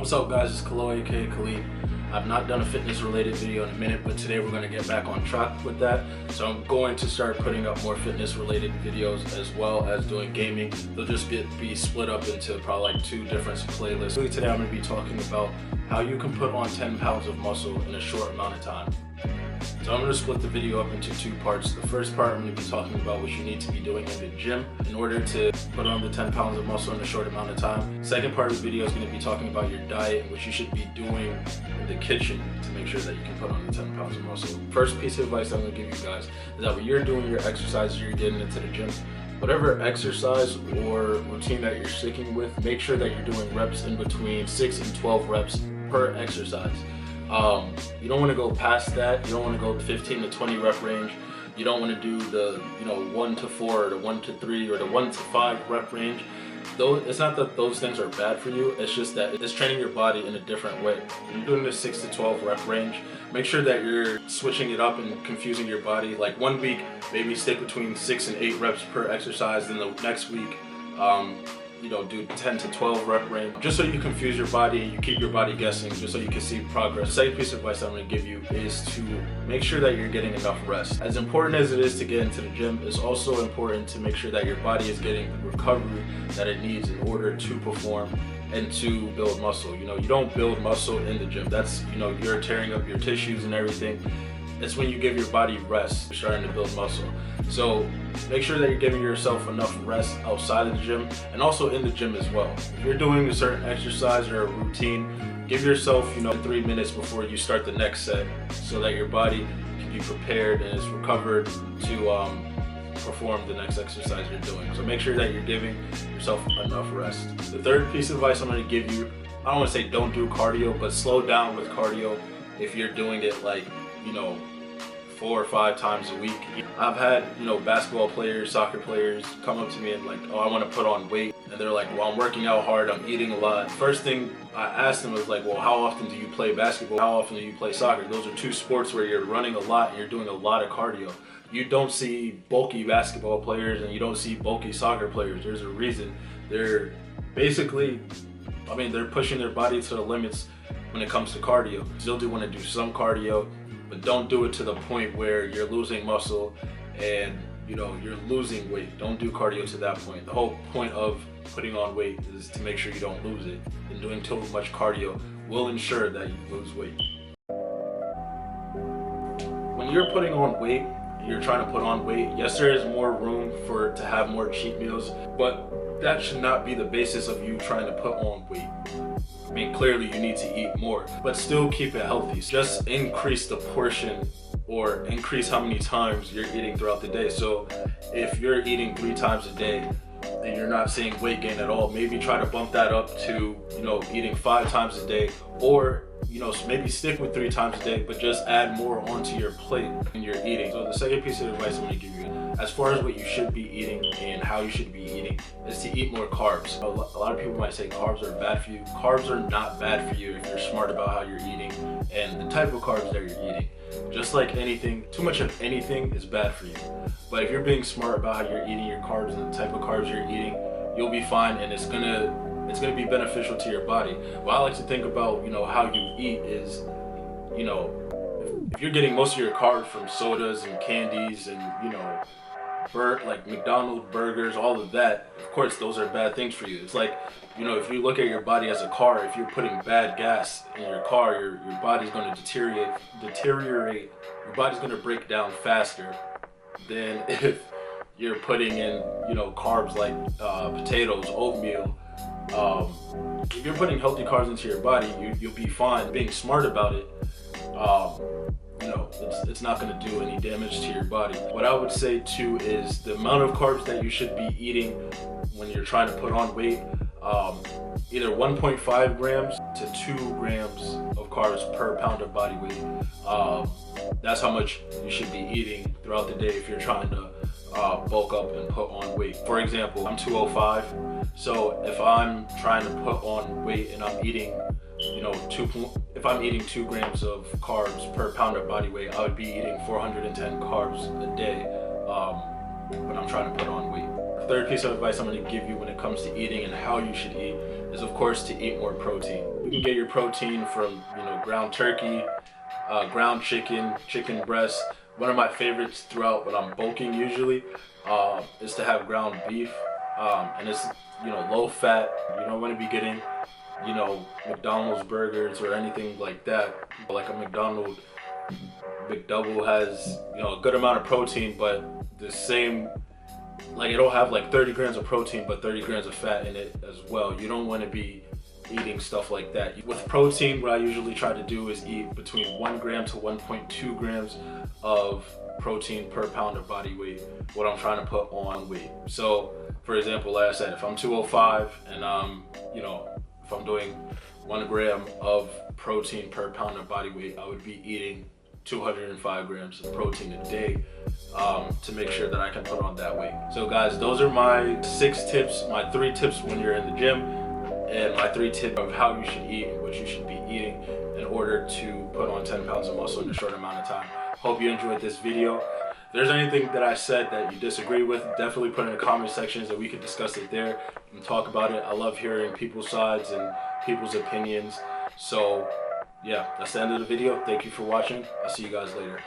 What's up guys, it's Kalo aka Khalid. I've not done a fitness related video in a minute, but today we're going to get back on track with that. So I'm going to start putting up more fitness related videos as well as doing gaming. They'll just be split up into probably like 2 different playlists. Today I'm going to be talking about how you can put on 10 pounds of muscle in a short amount of time. So I'm going to split the video up into 2 parts. The first part I'm going to be talking about what you need to be doing in the gym in order to put on the 10 pounds of muscle in a short amount of time. Second part of the video is going to be talking about your diet and what you should be doing in the kitchen to make sure that you can put on the 10 pounds of muscle. First piece of advice I'm going to give you guys is that when you're doing your exercises, you're getting into the gym, whatever exercise or routine that you're sticking with, make sure that you're doing reps in between 6 and 12 reps per exercise. You don't want to go past that. You don't want to go 15 to 20 rep range. You don't want to do the 1 to 4 or the 1 to 3 or the 1 to 5 rep range. Though it's not that those things are bad for you, it's just that it's training your body in a different way. When you're doing the 6 to 12 rep range, make sure that you're switching it up and confusing your body. Like 1 week, maybe stick between 6 and 8 reps per exercise. Then the next week, do 10 to 12 rep range, just so you confuse your body and you keep your body guessing, just so you can see progress. The second piece of advice I'm going to give you is to make sure that you're getting enough rest. As important as it is to get into the gym, it's also important to make sure that your body is getting the recovery that it needs in order to perform and to build muscle. You don't build muscle in the gym. That's, you're tearing up your tissues and everything. It's when you give your body rest, you're starting to build muscle. So make sure that you're giving yourself enough rest outside of the gym and also in the gym as well. If you're doing a certain exercise or a routine, give yourself 3 minutes before you start the next set so that your body can be prepared and is recovered to perform the next exercise you're doing. So make sure that you're giving yourself enough rest. The third piece of advice I'm going to give you, I don't want to say don't do cardio, but slow down with cardio if you're doing it like 4 or 5 times a week. I've had basketball players, soccer players come up to me and like, oh, I want to put on weight, and they're like, well, I'm working out hard, I'm eating a lot. First thing I asked them was like, well, how often do you play basketball? How often do you play soccer? Those are 2 sports where you're running a lot and you're doing a lot of cardio. You don't see bulky basketball players and you don't see bulky soccer players. There's a reason. They're basically, they're pushing their body to the limits when it comes to cardio. You still do want to do some cardio, but don't do it to the point where you're losing muscle and you're losing weight. Don't do cardio to that point. The whole point of putting on weight is to make sure you don't lose it. And doing too much cardio will ensure that you lose weight. When you're putting on weight, you're trying to put on weight, yes, there is more room to have more cheat meals, but that should not be the basis of you trying to put on weight. Clearly you need to eat more, but still keep it healthy. Just increase the portion or increase how many times you're eating throughout the day. So if you're eating 3 times a day and you're not seeing weight gain at all, maybe try to bump that up to, eating 5 times a day, or maybe stick with 3 times a day, but just add more onto your plate when you're eating. So the second piece of advice I'm going to give you, as far as what you should be eating and how you should be eating, is to eat more carbs. A lot of people might say carbs are bad for you. Carbs are not bad for you if you're smart about how you're eating and the type of carbs that you're eating. Just like anything, too much of anything is bad for you. But if you're being smart about how you're eating your carbs and the type of carbs you're eating, you'll be fine, and it's gonna be beneficial to your body. What I like to think about, how you eat is, if you're getting most of your carbs from sodas and candies and, like McDonald's, burgers, all of that, of course, those are bad things for you. It's like, if you look at your body as a car, if you're putting bad gas in your car, your body's going to deteriorate. Your body's going to break down faster than if you're putting in, carbs like potatoes, oatmeal. If you're putting healthy carbs into your body, you'll be fine. Being smart about it, it's not going to do any damage to your body. What I would say too is the amount of carbs that you should be eating when you're trying to put on weight, either 1.5 grams to 2 grams of carbs per pound of body weight. That's how much you should be eating throughout the day if you're trying to bulk up and put on weight. For example, I'm 205, so if I'm trying to put on weight and I'm eating, if I'm eating 2 grams of carbs per pound of body weight, I would be eating 410 carbs a day when I'm trying to put on weight. third piece of advice I'm going to give you when it comes to eating and how you should eat is, of course, to eat more protein. You can get your protein from, ground turkey, ground chicken, chicken breast. One of my favorites throughout when I'm bulking usually is to have ground beef, and it's low fat. You don't want to be getting McDonald's burgers or anything like that. Like a McDonald's McDouble has a good amount of protein, but the same, like, it'll have like 30 grams of protein but 30 grams of fat in it as well. You don't want to be eating stuff like that. With protein, what I usually try to do is eat between 1 gram to 1.2 grams of protein per pound of body weight, what I'm trying to put on weight. So for example, like I said, if I'm 205 and if I'm doing 1 gram of protein per pound of body weight, I would be eating 205 grams of protein a day to make sure that I can put on that weight. So guys, those are my 6 tips, my 3 tips when you're in the gym, and my 3 tips of how you should eat and what you should be eating in order to put on 10 pounds of muscle in a short amount of time. Hope you enjoyed this video. If there's anything that I said that you disagree with, definitely put in the comment sections and we can discuss it there and talk about it. I love hearing people's sides and people's opinions. So yeah, that's the end of the video. Thank you for watching. I'll see you guys later.